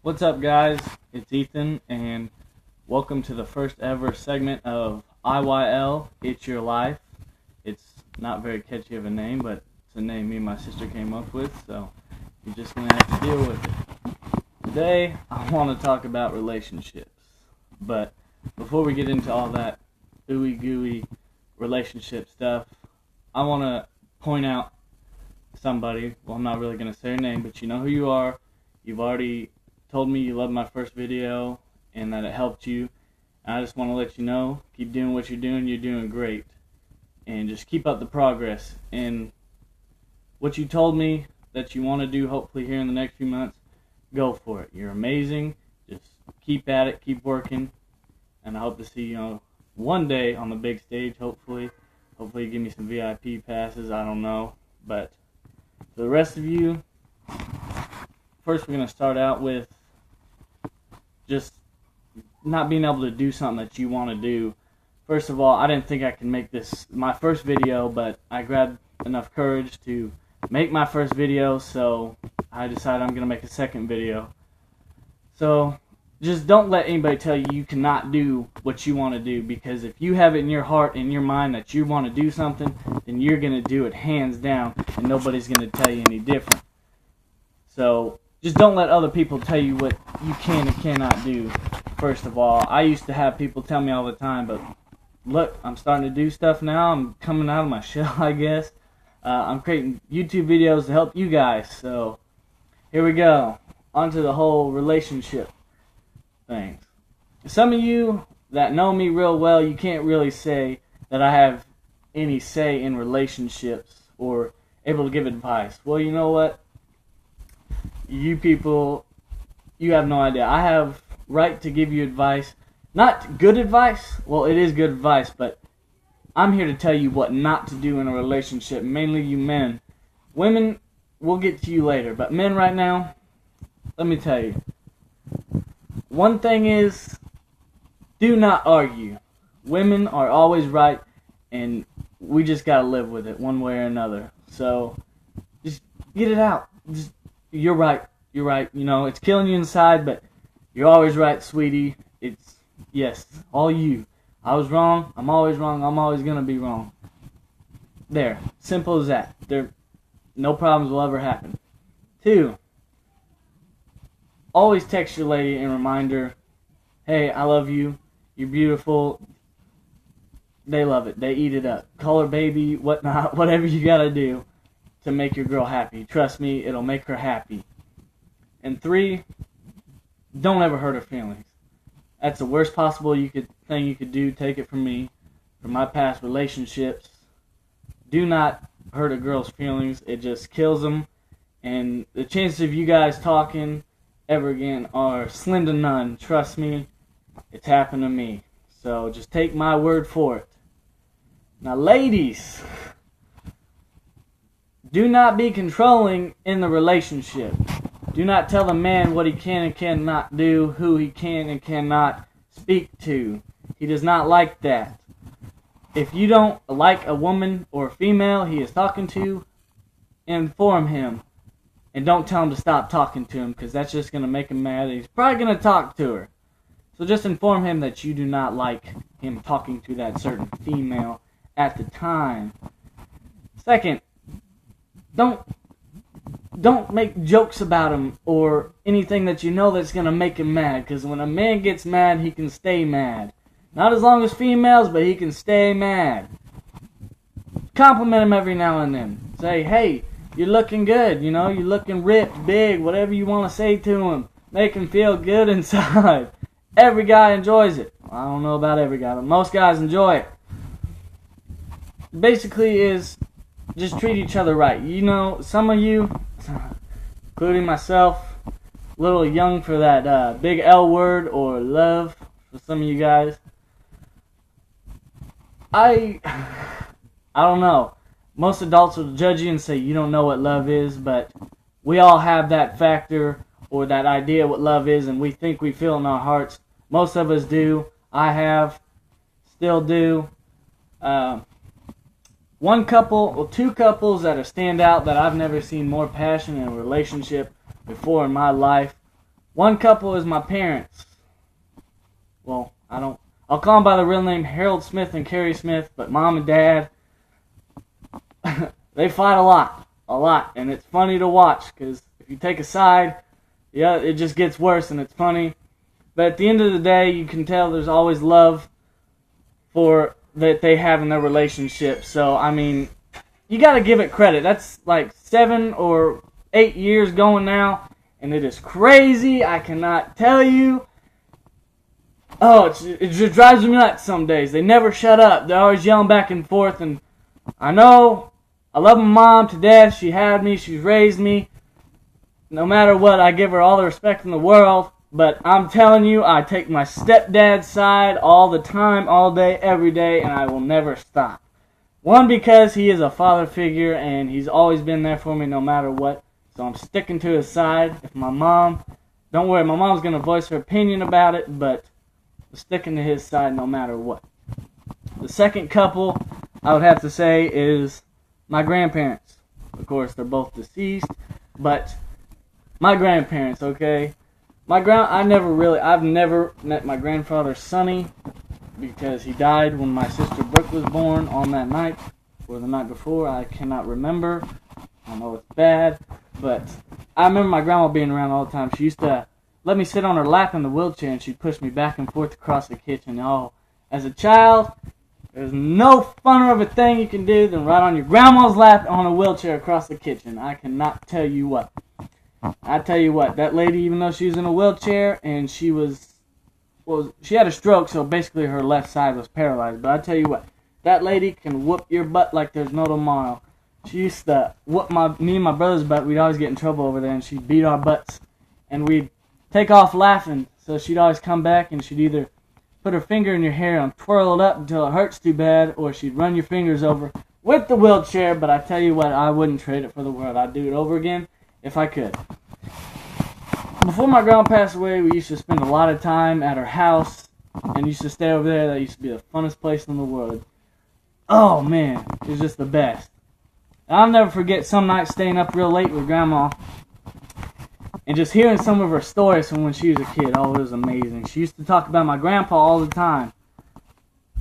What's up, guys? It's Ethan, and welcome to the first ever segment of IYL, It's Your Life. It's not very catchy of a name, but it's a name me and my sister came up with, so you're just going to have to deal with it. Today, I want to talk about relationships, but before we get into all that ooey gooey relationship stuff, I want to point out somebody. Well, I'm not really going to say her name, but you know who you are. You've already told me you loved my first video and that it helped you. I just want to let you know, keep doing what you're doing great. And just keep up the progress. And what you told me that you want to do, hopefully here in the next few months, go for it. You're amazing. Just keep at it, keep working. And I hope to see you one day on the big stage, hopefully. Hopefully you give me some VIP passes, I don't know. But for the rest of you, first we're going to start out with just not being able to do something that you want to do. First of all, I didn't think I could make this my first video, but I grabbed enough courage to make my first video, so I decided I'm going to make a second video. So just don't let anybody tell you you cannot do what you want to do, because if you have it in your heart and your mind that you want to do something, then you're going to do it hands down, and nobody's going to tell you any different. So just don't let other people tell you what you can and cannot do, first of all. I used to have people tell me all the time, but look, I'm starting to do stuff now. I'm coming out of my shell, I guess. I'm creating YouTube videos to help you guys. So here we go. On to the whole relationship things. Some of you that know me real well, you can't really say that I have any say in relationships or able to give advice. Well, you know what? You people, you have no idea. I have right to give you advice. Not good advice. Well, it is good advice, but I'm here to tell you what not to do in a relationship. Mainly you men. Women, we'll get to you later. But men right now, let me tell you. One thing is, do not argue. Women are always right, and we just gotta live with it one way or another. So, just get it out. You're right. You're right. You know, it's killing you inside, but you're always right, sweetie. It's, yes, all you. I was wrong. I'm always wrong. I'm always going to be wrong. There. Simple as that. No problems will ever happen. 2, always text your lady and remind her, hey, I love you. You're beautiful. They love it. They eat it up. Call her baby, whatnot, whatever you got to do to make your girl happy. Trust me, it'll make her happy. And 3, don't ever hurt her feelings. That's the worst possible thing you could do. Take it from me, from my past relationships. Do not hurt a girl's feelings. It just kills them. And the chances of you guys talking ever again are slim to none. Trust me, it's happened to me. So just take my word for it. Now, ladies, do not be controlling in the relationship. Do not tell a man what he can and cannot do, who he can and cannot speak to. He does not like that. If you don't like a woman or a female he is talking to, inform him. And don't tell him to stop talking to him, because that's just going to make him mad. He's probably going to talk to her. So just inform him that you do not like him talking to that certain female at the time. Second, don't make jokes about him or anything that you know that's going to make him mad, because when a man gets mad, he can stay mad. Not as long as females, but he can stay mad. Compliment him every now and then. Say, hey, you're looking good, you're looking ripped, big, whatever you want to say to him. Make him feel good inside. Every guy enjoys it. Well, I don't know about every guy, but most guys enjoy it. Basically is just treat each other right. Some of you, including myself, a little young for that big L word or love for some of you guys. I don't know. Most adults will judge you and say you don't know what love is, but we all have that factor or that idea what love is, and we think we feel in our hearts. Most of us do. I have, still do. Two couples that stand out that I've never seen more passion in a relationship before in my life One couple is my parents. Well, I'll call them by the real name, Harold Smith and Carrie Smith, but Mom and Dad, they fight a lot, and it's funny to watch, because if you take a side, yeah, it just gets worse, and it's funny. But at the end of the day, you can tell there's always love that they have in their relationship. So, I mean, you got to give it credit. That's like 7 or 8 years going now, and it is crazy. I cannot tell you. Oh, it just drives me nuts some days. They never shut up. They're always yelling back and forth, and I know I love my mom to death. She had me. She's raised me. No matter what, I give her all the respect in the world. But I'm telling you, I take my stepdad's side all the time, all day, every day, and I will never stop. One, because he is a father figure, and he's always been there for me no matter what. So I'm sticking to his side. If my mom, don't worry, my mom's going to voice her opinion about it, but I'm sticking to his side no matter what. The second couple, I would have to say, is my grandparents. Of course, they're both deceased, but my grandparents, okay? I've never met my grandfather, Sonny, because he died when my sister Brooke was born on that night, or the night before. I cannot remember. I know it's bad, but I remember my grandma being around all the time. She used to let me sit on her lap in the wheelchair, and she'd push me back and forth across the kitchen. Oh, as a child, there's no funner of a thing you can do than ride on your grandma's lap on a wheelchair across the kitchen. I cannot tell you what. I tell you what, that lady, even though she was in a wheelchair and she had a stroke, so basically her left side was paralyzed. But I tell you what, that lady can whoop your butt like there's no tomorrow. She used to whoop me and my brother's butt. We'd always get in trouble over there, and she'd beat our butts, and we'd take off laughing. So she'd always come back, and she'd either put her finger in your hair and twirl it up until it hurts too bad, or she'd run your fingers over with the wheelchair. But I tell you what, I wouldn't trade it for the world. I'd do it over again if I could. Before my grandma passed away, we used to spend a lot of time at her house and used to stay over there. That used to be the funnest place in the world. Oh man, it was just the best. I'll never forget some night staying up real late with grandma and just hearing some of her stories from when she was a kid. Oh, it was amazing. She used to talk about my grandpa all the time.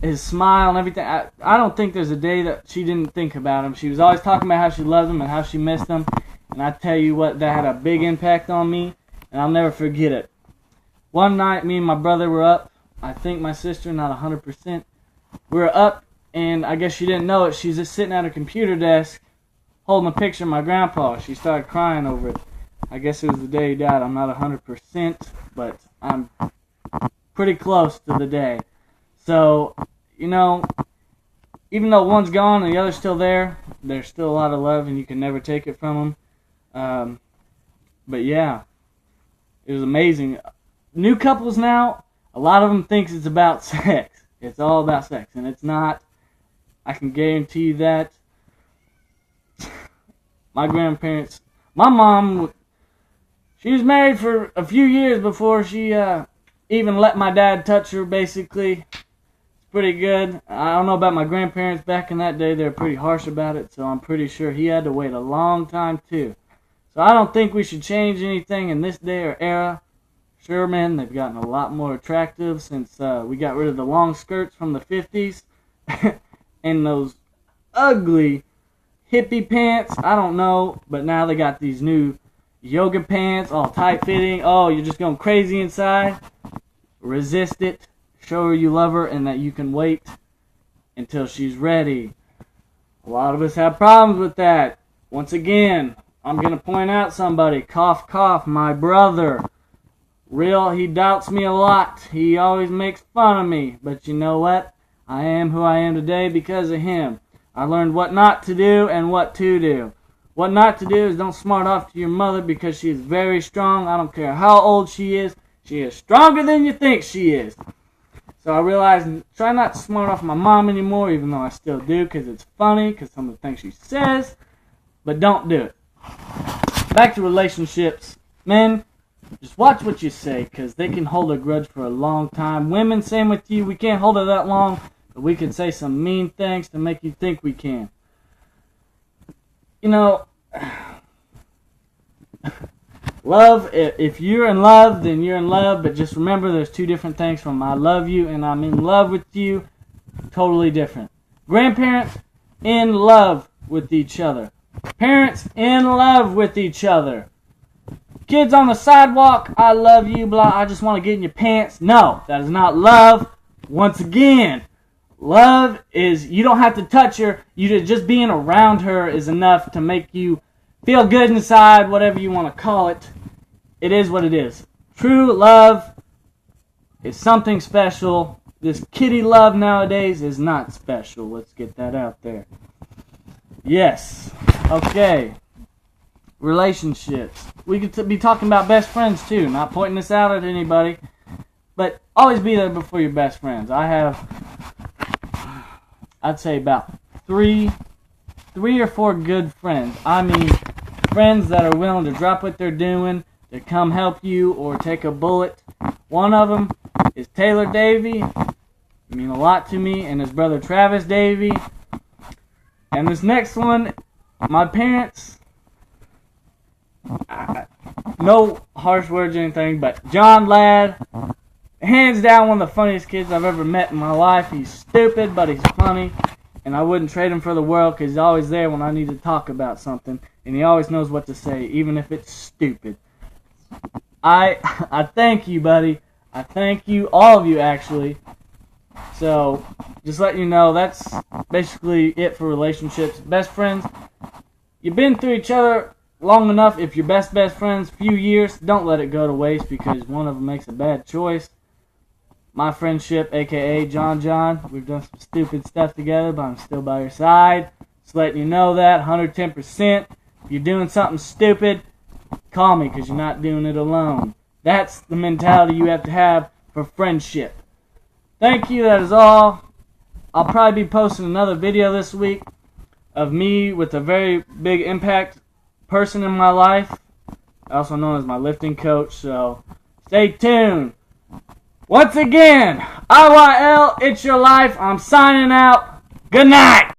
His smile and everything. I don't think there's a day that she didn't think about him. She was always talking about how she loved him and how she missed him. And I tell you what, that had a big impact on me, and I'll never forget it. One night, me and my brother were up. I think my sister, not 100%. We were up, and I guess she didn't know it. She's just sitting at her computer desk, holding a picture of my grandpa. She started crying over it. I guess it was the day he died. I'm not 100%, but I'm pretty close to the day. So, you know, even though one's gone and the other's still there, there's still a lot of love, and you can never take it from them. But yeah, it was amazing. New couples now, a lot of them thinks it's about sex. It's all about sex, and it's not. I can guarantee you that. My grandparents, my mom, she was married for a few years before she even let my dad touch her, basically. It's pretty good. I don't know about my grandparents back in that day. They were pretty harsh about it, so I'm pretty sure he had to wait a long time, too. So I don't think we should change anything in this day or era. Sure, man, they've gotten a lot more attractive since we got rid of the long skirts from the 50s and those ugly hippie pants. I don't know, but now they got these new yoga pants, all tight-fitting. Oh, you're just going crazy inside. Resist it. Show her you love her and that you can wait until she's ready. A lot of us have problems with that. Once again, I'm going to point out somebody. Cough, cough, my brother. He doubts me a lot. He always makes fun of me. But you know what? I am who I am today because of him. I learned what not to do and what to do. What not to do is don't smart off to your mother because she is very strong. I don't care how old she is. She is stronger than you think she is. So I realized, try not to smart off my mom anymore, even though I still do because it's funny, because some of the things she says. But don't do it. Back to relationships. Men, just watch what you say, because they can hold a grudge for a long time. Women, same with you. We can't hold it that long, but we can say some mean things to make you think we can. You know, Love, if you're in love, then you're in love, but just remember there's two different things from I love you and I'm in love with you. Totally different. Grandparents, in love with each other. Parents, in love with each other. Kids on the sidewalk, I love you, blah, I just want to get in your pants. No, that is not love. Once again, love is, you don't have to touch her. Just being around her is enough to make you feel good inside, whatever you want to call it. It is what it is. True love is something special. This kitty love nowadays is not special. Let's get that out there. Yes. Okay. Relationships. We could be talking about best friends too. Not pointing this out at anybody. But always be there before your best friends. I have, I'd say about three or four good friends. I mean, friends that are willing to drop what they're doing to come help you or take a bullet. One of them is Taylor Davey. He mean a lot to me, and his brother Travis Davey. And this next one, my parents. No harsh words or anything, but John Ladd, hands down one of the funniest kids I've ever met in my life. He's stupid, but he's funny, and I wouldn't trade him for the world because he's always there when I need to talk about something, and he always knows what to say, even if it's stupid. I thank you, buddy. I thank you, all of you, actually. So, just let you know, that's basically it for relationships. Best friends, you've been through each other long enough. If you're best friends, few years, don't let it go to waste because one of them makes a bad choice. My friendship, aka John, we've done some stupid stuff together, but I'm still by your side. Just letting you know that, 110%. If you're doing something stupid, call me because you're not doing it alone. That's the mentality you have to have for friendship. Thank you, that is all. I'll probably be posting another video this week of me with a very big impact person in my life, also known as my lifting coach, so stay tuned. Once again, IYL, it's your life. I'm signing out. Good night.